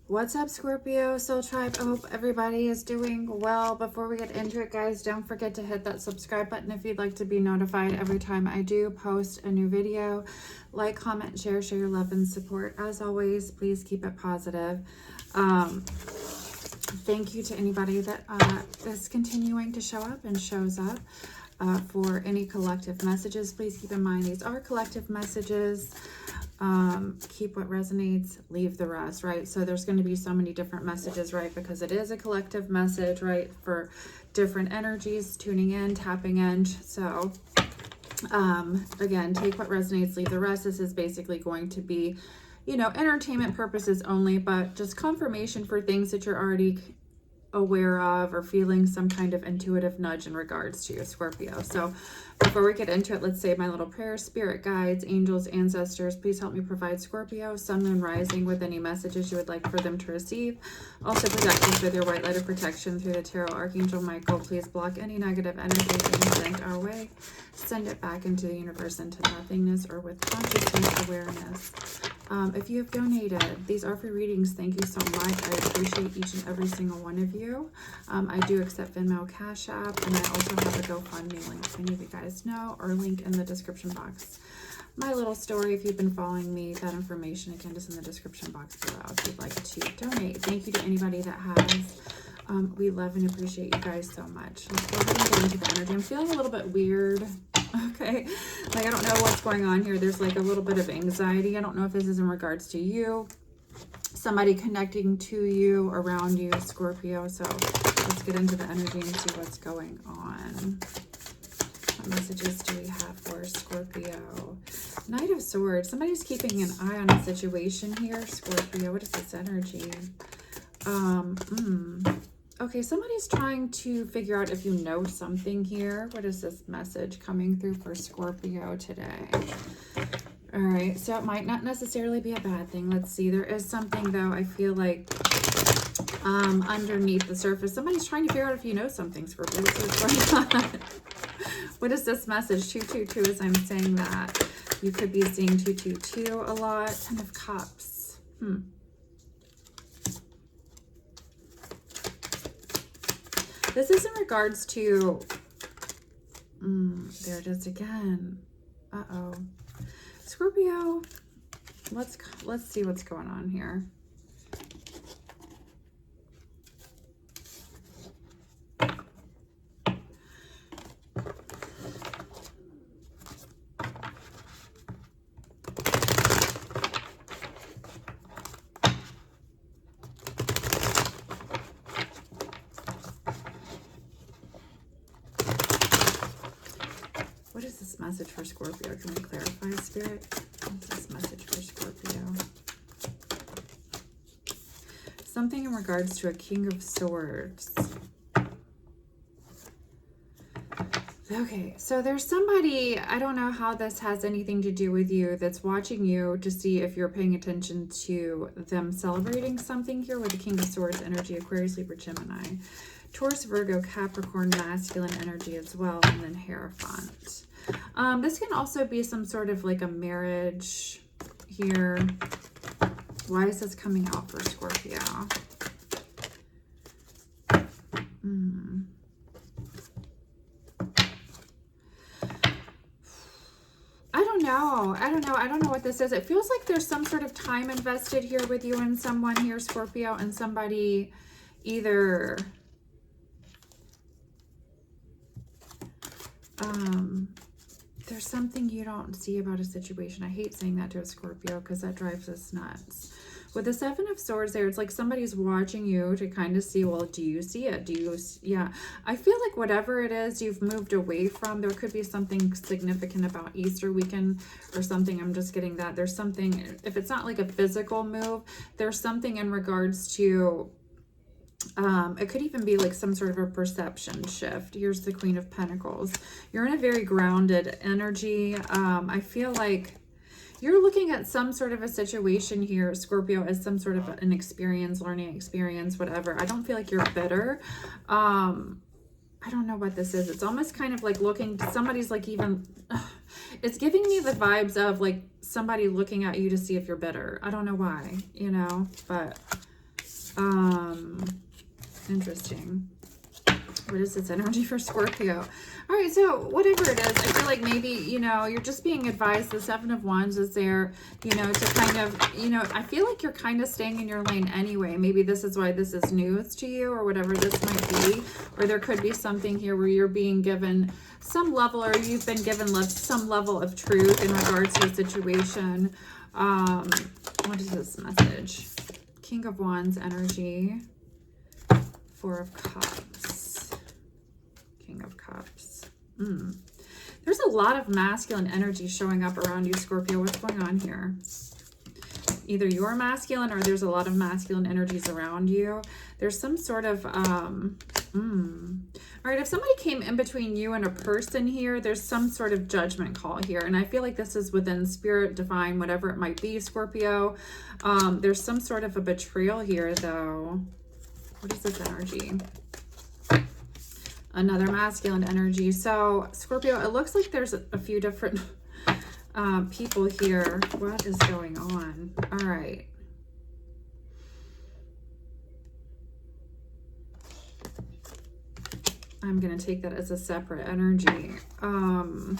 What's up, Scorpio Soul Tribe? I hope everybody is doing well. Before we get into it, guys, don't forget to hit that subscribe button if you'd like to be notified every time I do post a new video. Like, comment, share your love and support. As always, please keep it positive. Thank you to anybody that is continuing to show up and shows up for any collective messages. Please keep in mind these are collective messages. Keep what resonates, leave the rest, right? So there's going to be so many different messages, right? Because it is a collective message, right? For different energies tuning in, tapping in. So again, take what resonates, leave the rest. This is basically going to be, you know, entertainment purposes only, but just confirmation for things that you're already aware of or feeling some kind of intuitive nudge in regards to, Scorpio. So before we get into it, let's say my little prayer. Spirit guides, angels, ancestors, please help me provide Scorpio, sun, moon, rising with any messages you would like for them to receive. Also protect us with your white light of protection through the tarot. Archangel Michael, please block any negative energy being sent our way. Send it back into the universe, into nothingness, or with consciousness awareness. If you have donated, these are free readings. Thank you so much. I appreciate each and every single one of you. I do accept Venmo, Cash App, and I also have a GoFundMe link if any of you guys know, or link in the description box. My little story, if you've been following me, that information again is in the description box below if you'd like to donate. Thank you to anybody that has. We love and appreciate you guys so much. Let's go ahead and get into the energy. I'm feeling a little bit weird. Okay, like I don't know what's going on here. There's like a little bit of anxiety. I don't know if this is in regards to you, somebody connecting to you, around you, Scorpio. So let's get into the energy and see what's going on. What messages do we have for Scorpio? Knight of Swords. Somebody's keeping an eye on a situation here, Scorpio. What is this energy? Okay, somebody's trying to figure out if you know something here. What is this message coming through for Scorpio today? All right, so it might not necessarily be a bad thing. Let's see. There is something, though, I feel like underneath the surface. Somebody's trying to figure out if you know something, Scorpio. What's going on? What is this message? 222, as I'm saying that. You could be seeing 222 a lot. Ten of Cups. This is in regards to, there it is again. Uh-oh. Scorpio, let's see what's going on here. What is this message for Scorpio? Can we clarify, Spirit? What's this message for Scorpio? Something in regards to a King of Swords. Okay, so there's somebody, I don't know how this has anything to do with you, that's watching you to see if you're paying attention to them celebrating something here with the King of Swords energy, Aquarius, Libra, Gemini, Taurus, Virgo, Capricorn, masculine energy as well, and then Hierophant. This can also be some sort of like a marriage here. Why is this coming out for Scorpio? I don't know what this is. It feels like there's some sort of time invested here with you and someone here, Scorpio, and somebody either there's something you don't see about a situation. I hate saying that to a Scorpio because that drives us nuts. With the Seven of Swords there, it's like somebody's watching you to kind of see, well, do you see it? Do you, yeah. I feel like whatever it is you've moved away from, there could be something significant about Easter weekend or something. I'm just getting that. There's something, if it's not like a physical move, there's something in regards to, it could even be like some sort of a perception shift. Here's the Queen of Pentacles. You're in a very grounded energy. I feel like you're looking at some sort of a situation here, Scorpio, as some sort of an experience, learning experience, whatever. I don't feel like you're bitter. I don't know what this is. It's almost kind of like looking, somebody's like even, it's giving me the vibes of like somebody looking at you to see if you're bitter. I don't know why, you know, but Interesting. What is this energy for Scorpio? All right, so whatever it is, I feel like maybe, you know, you're just being advised. The Seven of Wands is there, you know, to kind of, you know, I feel like you're kind of staying in your lane anyway. Maybe this is why this is news to you or whatever this might be. Or there could be something here where you're being given some level, or you've been given some level of truth in regards to a situation. What is this message? King of Wands energy. Four of Cups. King of Cups. There's a lot of masculine energy showing up around you, Scorpio. What's going on here? Either you're masculine or there's a lot of masculine energies around you. There's some sort of, all right, if somebody came in between you and a person here, there's some sort of judgment call here. And I feel like this is within spirit, divine, whatever it might be, Scorpio. There's some sort of a betrayal here, though. What is this energy? Another masculine energy. So, Scorpio, it looks like there's a few different people here. What is going on? All right. I'm going to take that as a separate energy. What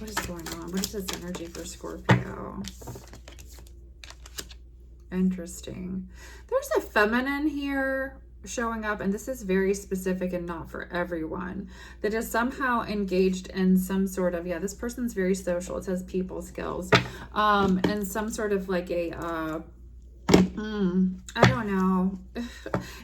is going on? What is this energy for Scorpio? Interesting. There's a feminine here showing up, and this is very specific and not for everyone, that is somehow engaged in some sort of, yeah, this person's very social. It says people skills, and some sort of like a, I don't know,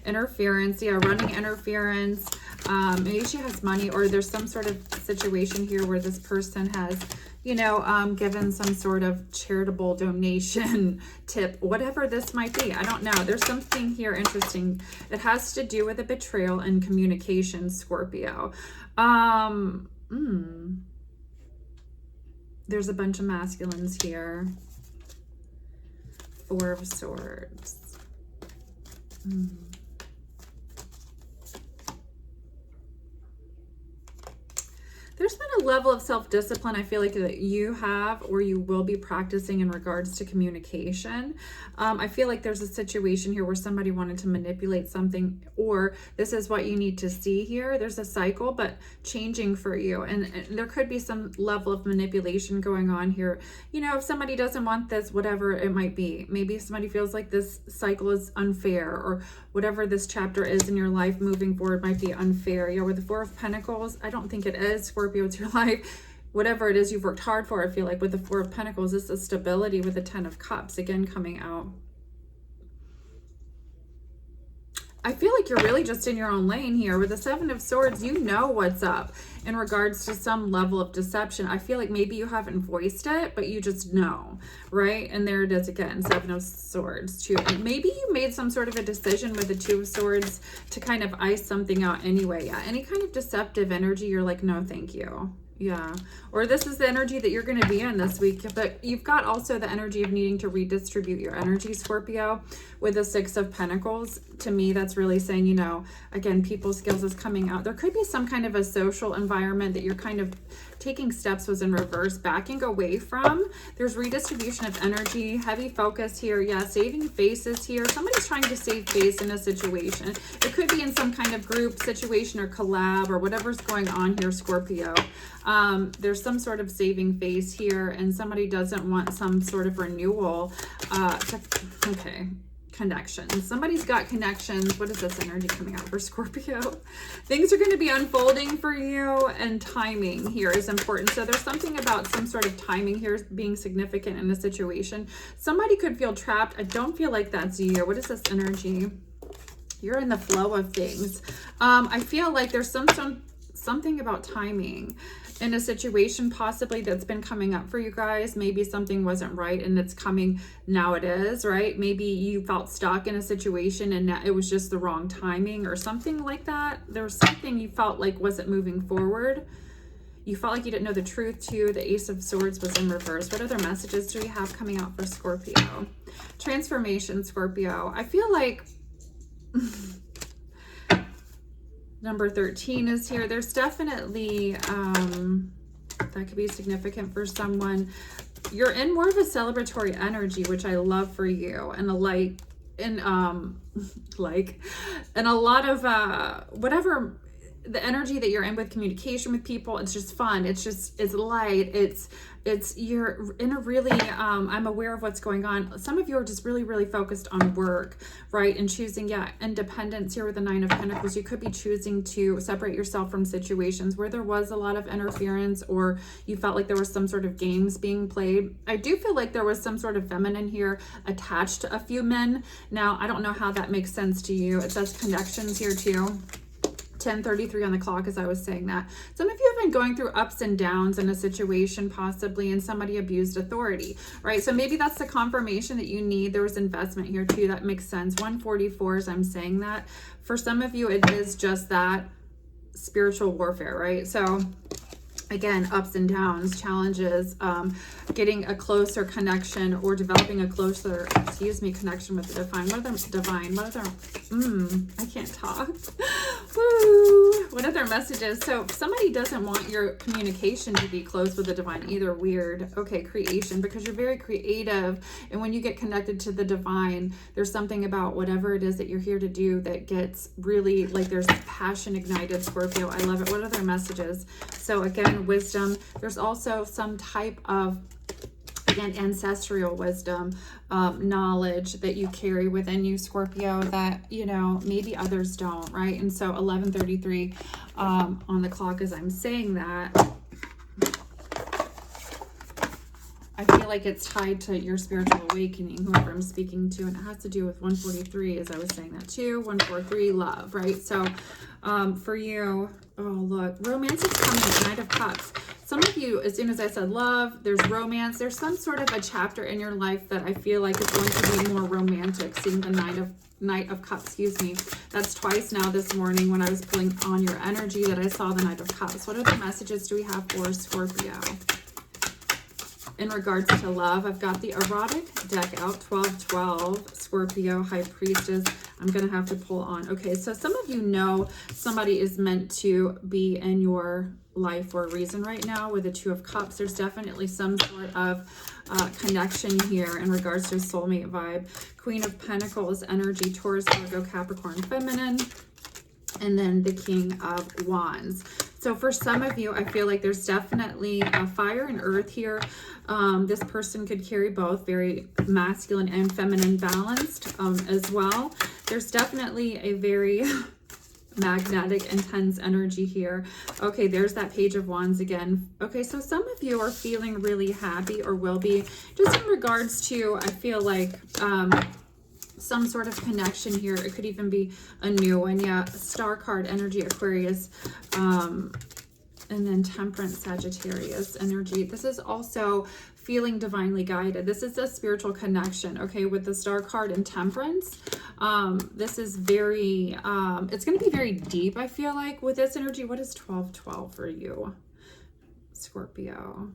interference. Yeah, running interference. Maybe she has money, or there's some sort of situation here where this person has, you know, given some sort of charitable donation tip, whatever this might be. I don't know. There's something here interesting. It has to do with a betrayal and communication, Scorpio. There's a bunch of masculines here. Four of Swords. There's been a level of self-discipline I feel like that you have or you will be practicing in regards to communication. I feel like there's a situation here where somebody wanted to manipulate something, or this is what you need to see here. There's a cycle, but changing for you. And there could be some level of manipulation going on here. You know, if somebody doesn't want this, whatever it might be. Maybe somebody feels like this cycle is unfair, or whatever this chapter is in your life moving forward might be unfair. Yeah, with the Four of Pentacles, I don't think it is, Scorpio. It's your life. Whatever it is you've worked hard for, I feel like with the Four of Pentacles, this is stability with the Ten of Cups, again, coming out. I feel like you're really just in your own lane here. With the Seven of Swords, you know what's up in regards to some level of deception. I feel like maybe you haven't voiced it, but you just know, right? And there it is again, Seven of Swords, too. And maybe you made some sort of a decision with the Two of Swords to kind of ice something out anyway. Yeah, any kind of deceptive energy, you're like, no, thank you. Yeah, or this is the energy that you're going to be in this week, but you've got also the energy of needing to redistribute your energy, Scorpio, with the Six of Pentacles. To me, that's really saying, you know, again, people skills is coming out. There could be some kind of a social environment that you're kind of taking steps was in reverse, backing away from. There's redistribution of energy, heavy focus here. Yeah, saving faces here. Somebody's trying to save face in a situation. It could be in some kind of group situation or collab or whatever's going on here, Scorpio. There's some sort of saving face here, and somebody doesn't want some sort of renewal. Connections. Somebody's got connections. What is this energy coming out for Scorpio? Things are going to be unfolding for you, and timing here is important. So there's something about some sort of timing here being significant in a situation. Somebody could feel trapped. I don't feel like that's you. What is this energy? You're in the flow of things. I feel like there's something about timing in a situation possibly that's been coming up for you guys. Maybe something wasn't right and it's coming, now it is, right? Maybe you felt stuck in a situation and it was just the wrong timing or something like that. There was something you felt like wasn't moving forward. You felt like you didn't know the truth too. The Ace of Swords was in reverse. What other messages do we have coming out for Scorpio? Transformation, Scorpio. I feel like number 13 is here. There's definitely, that could be significant for someone. You're in more of a celebratory energy, which I love for you, and a light in and a lot of whatever the energy that you're in with communication with people, it's just fun, it's light, you're in a really I'm aware of what's going on. Some of you are just really focused on work, right, and choosing independence here with the 9 of Pentacles. You could be choosing to separate yourself from situations where there was a lot of interference, or you felt like there was some sort of games being played. I do feel like there was some sort of feminine here attached to a few men. Now I don't know how that makes sense to you. It says connections here too. 10:33 on the clock as I was saying that. Some of you have been going through ups and downs in a situation possibly, and somebody abused authority, right? So maybe that's the confirmation that you need. There was investment here too. That makes sense. 144 as I'm saying that. For some of you, it is just that spiritual warfare, right? So again, ups and downs, challenges, getting a closer connection or developing a closer, connection with the divine. I can't talk. Woo! What other messages? So somebody doesn't want your communication to be close with the divine either. Weird. Okay, creation, because you're very creative. And when you get connected to the divine, there's something about whatever it is that you're here to do that gets really, like, there's passion ignited, Scorpio. I love it. What other messages? So again, wisdom. There's also some type of, again, ancestral wisdom, knowledge that you carry within you, Scorpio, that, you know, maybe others don't, right? And so 11:33 on the clock as I'm saying that, I feel like it's tied to your spiritual awakening, whoever I'm speaking to, and it has to do with 143 as I was saying that too. 143, love, right? So for you, oh look, romance is coming, Knight of Cups. Some of you, as soon as I said love, there's romance, there's some sort of a chapter in your life that I feel like is going to be more romantic, seeing the Knight of Cups, That's twice now this morning when I was pulling on your energy that I saw the Knight of Cups. What other messages do we have for Scorpio? In regards to love, I've got the erotic deck out, 1212, Scorpio, High Priestess. I'm going to have to pull on. Okay, so some of you know somebody is meant to be in your life for a reason right now with the 2 of Cups. There's definitely some sort of connection here in regards to a soulmate vibe. Queen of Pentacles, energy, Taurus, Virgo, Capricorn, feminine. And then the King of Wands. So for some of you, I feel like there's definitely a fire and earth here. This person could carry both, very masculine and feminine balanced as well. There's definitely a very magnetic, intense energy here. Okay, there's that Page of Wands again. Okay, so some of you are feeling really happy, or will be, just in regards to, I feel like, some sort of connection here. It could even be a new one. Yeah, Star card energy, Aquarius, and then Temperance, Sagittarius energy. This is also feeling divinely guided. This is a spiritual connection, okay, with the Star card and Temperance. This is very, it's going to be very deep, I feel like, with this energy. What is 1212 for you, Scorpio?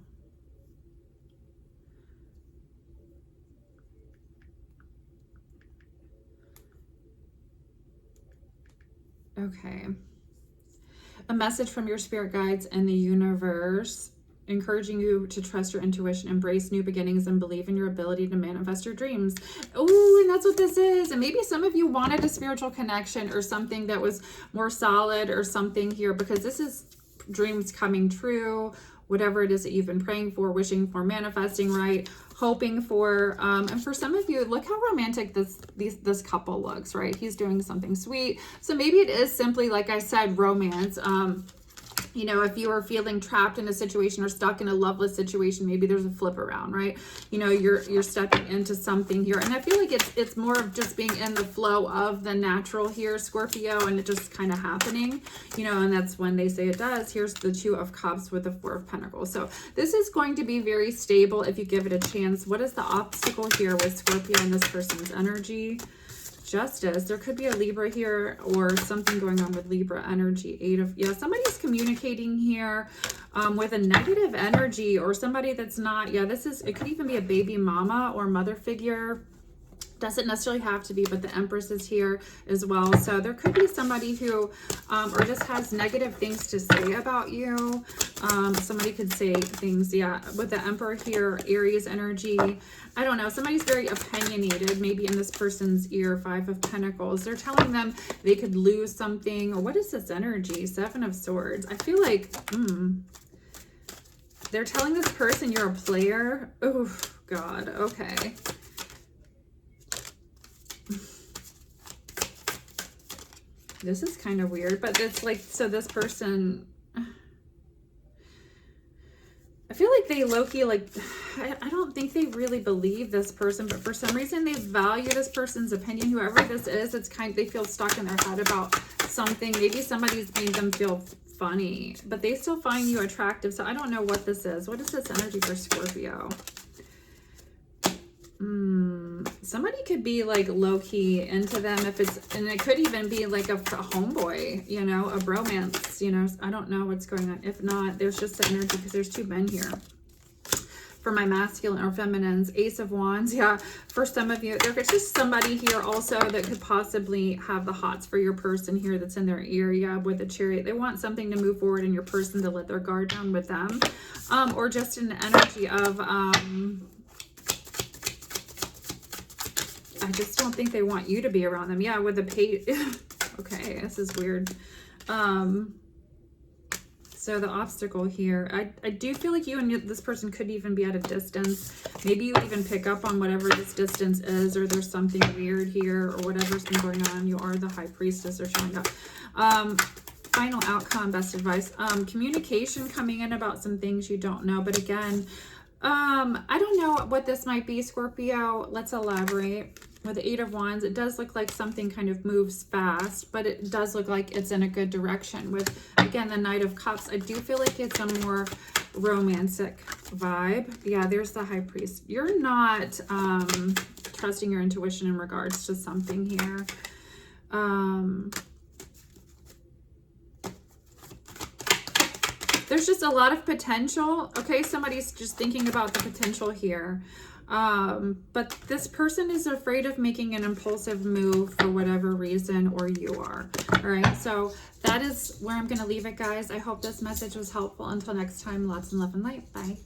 Okay. A message from your spirit guides and the universe, encouraging you to trust your intuition, embrace new beginnings, and believe in your ability to manifest your dreams. Oh, and that's what this is. And maybe some of you wanted a spiritual connection or something that was more solid or something here, because this is dreams coming true, whatever it is that you've been praying for, wishing for, manifesting, right? Hoping for, and for some of you, look how romantic this couple looks, right? He's doing something sweet. So maybe it is simply, like I said, romance. You know, if you are feeling trapped in a situation or stuck in a loveless situation, maybe there's a flip around, right? You know, you're stepping into something here. And I feel like it's more of just being in the flow of the natural here, Scorpio, and it just kind of happening, you know, and that's when they say it does. Here's the 2 of Cups with the 4 of Pentacles. So this is going to be very stable if you give it a chance. What is the obstacle here with Scorpio and this person's energy? Justice. There could be a Libra here or something going on with Libra energy. 8 of, yeah, somebody's communicating here with a negative energy, or somebody that's not, yeah, this is, it could even be a baby mama or mother figure. Doesn't necessarily have to be, but the Empress is here as well. So there could be somebody who or just has negative things to say about you. Somebody could say things, yeah, with the Emperor here, Aries energy. I don't know. Somebody's very opinionated, maybe in this person's ear. 5 of Pentacles. They're telling them they could lose something. Or what is this energy? 7 of Swords. I feel like, they're telling this person you're a player. Oh, God. Okay. This is kind of weird, but it's like, so this person, I feel like they low-key, like, I don't think they really believe this person, but for some reason they value this person's opinion. Whoever this is, it's kind of, they feel stuck in their head about something. Maybe somebody's made them feel funny, but they still find you attractive. So I don't know what this is. What is this energy for Scorpio? Somebody could be like low-key into them if it's, and it could even be like a homeboy, you know, a bromance, you know. I don't know what's going on. If not, there's just the energy because there's 2 men here. For my masculine or feminines, Ace of Wands, yeah. For some of you, there's just somebody here also that could possibly have the hots for your person here that's in their ear, yeah, with the Chariot. They want something to move forward in your person to let their guard down with them. Or just an energy of, I just don't think they want you to be around them. Yeah, with the page. Okay, this is weird. So the obstacle here, I do feel like you and this person could even be at a distance. Maybe you even pick up on whatever this distance is, or there's something weird here, or whatever's been going on. You are the High Priestess, or showing up. Final outcome, best advice. Communication coming in about some things you don't know. But again, I don't know what this might be, Scorpio. Let's elaborate. With the 8 of Wands, it does look like something kind of moves fast, but it does look like it's in a good direction. With, again, the Knight of Cups, I do feel like it's a more romantic vibe. Yeah, there's the High Priest. You're not trusting your intuition in regards to something here. There's just a lot of potential. Okay, somebody's just thinking about the potential here. But this person is afraid of making an impulsive move for whatever reason, or you are. All right, so that is where I'm going to leave it, guys. I hope this message was helpful. Until next time, lots of love and light. Bye.